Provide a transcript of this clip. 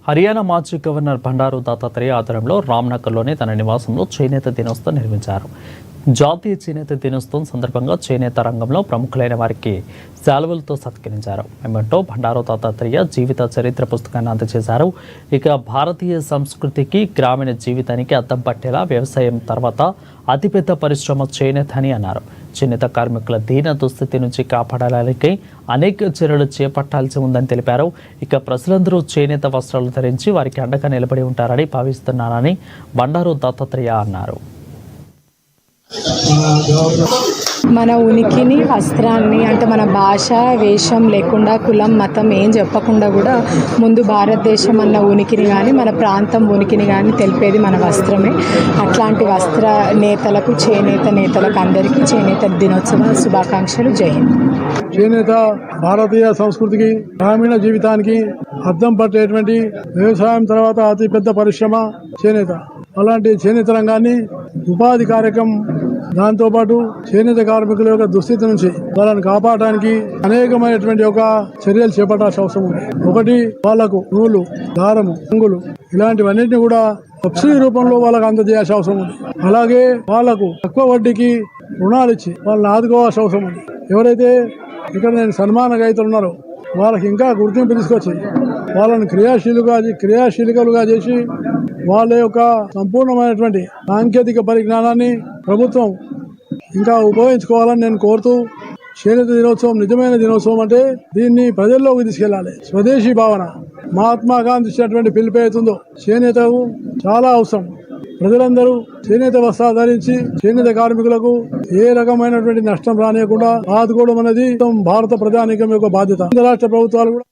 హర్యానా మాజీ గవర్నర్ బండారు దత్తాత్రేయ ఆధ్వర్యంలో రామ్నగర్లోని తన నివాసంలో చేనేత దినోత్సవం నిర్వహించారు. జాతీయ చేనేత దినోత్సవం సందర్భంగా చేనేత రంగంలో ప్రముఖులైన వారికి శాలువలతో సత్కరించారు. మెమెంటో బండారు దత్తాత్రేయ జీవిత చరిత్ర పుస్తకాన్ని అందజేశారు. ఇక భారతీయ సంస్కృతికి గ్రామీణ జీవితానికి అద్దం పట్టేలా వ్యవసాయం తర్వాత అతిపెద్ద పరిశ్రమ చేనేత అని అన్నారు. చేనేత కార్మికుల దీన దుస్థితి నుంచి కాపాడడానికి అనేక చర్యలు చేపట్టాల్సి ఉందని తెలిపారు. ఇక ప్రజలందరూ చేనేత వస్త్రాలు ధరించి వారికి అండగా నిలబడి ఉంటారని భావిస్తున్నారని బండారు దత్తాత్రేయ అన్నారు. మన ఉనికిని, వస్త్రాన్ని అంటే మన భాష, వేషం లేకుండా కులం, మతం ఏం చెప్పకుండా కూడా ముందు భారతదేశం అన్న ఉనికిని కానీ మన ప్రాంతం ఉనికిని కానీ తెలిపేది మన వస్త్రమే. అట్లాంటి వస్త్ర నేతలకు, చేనేత నేతలకు అందరికీ చేనేత దినోత్సవ శుభాకాంక్షలు. జై హింద్. చేనేత భారతీయ సంస్కృతికి, గ్రామీణ జీవితానికి అద్దం పట్టేటువంటి వ్యవసాయం తర్వాత అతి పెద్ద పరిశ్రమ చేనేత. అలాంటి చేనేత రంగాన్ని ఉపాధి కార్యక్రమం, దాంతోపాటు చేనేత కార్మికుల యొక్క దుస్థితి నుంచి వాళ్ళని కాపాడడానికి అనేకమైనటువంటి ఒక చర్యలు చేపట్టాల్సిన అవసరం ఉంది. ఒకటి, వాళ్లకు నూలు, దారము, రంగులు ఇలాంటివన్నింటినీ కూడా సబ్సిడీ రూపంలో వాళ్ళకు అందజేయాల్సిన అవసరం ఉంది. అలాగే వాళ్లకు తక్కువ వడ్డీకి రుణాలు ఇచ్చి వాళ్ళని ఆదుకోవాల్సిన అవసరం ఉంది. ఎవరైతే ఇక్కడ నేను సన్మాన రైతులు ఉన్నారో వాళ్ళకి ఇంకా గుర్తింపు తీసుకొచ్చి వాళ్ళని క్రియాశీలకులుగా చేసి వాళ్ళ యొక్క సంపూర్ణమైనటువంటి సాంకేతిక పరిజ్ఞానాన్ని ప్రభుత్వం ఇంకా ఉపయోగించుకోవాలని నేను కోరుతూ, చేనేత దినోత్సవం నిజమైన దినోత్సవం అంటే దీన్ని ప్రజల్లోకి తీసుకెళ్లాలి. స్వదేశీ భావన, మహాత్మా గాంధీ ఇచ్చినటువంటి పిలుపు అవుతుందో చేనేతకు చాలా అవసరం. ప్రజలందరూ చేనేత వస్త్రాలు ధరించి చేనేత కార్మికులకు ఏ రకమైనటువంటి నష్టం రానియకుండా ఆదుకోవడం అనేది భారత ప్రజానీకం యొక్క బాధ్యత. రాష్ట్ర ప్రభుత్వాలు కూడా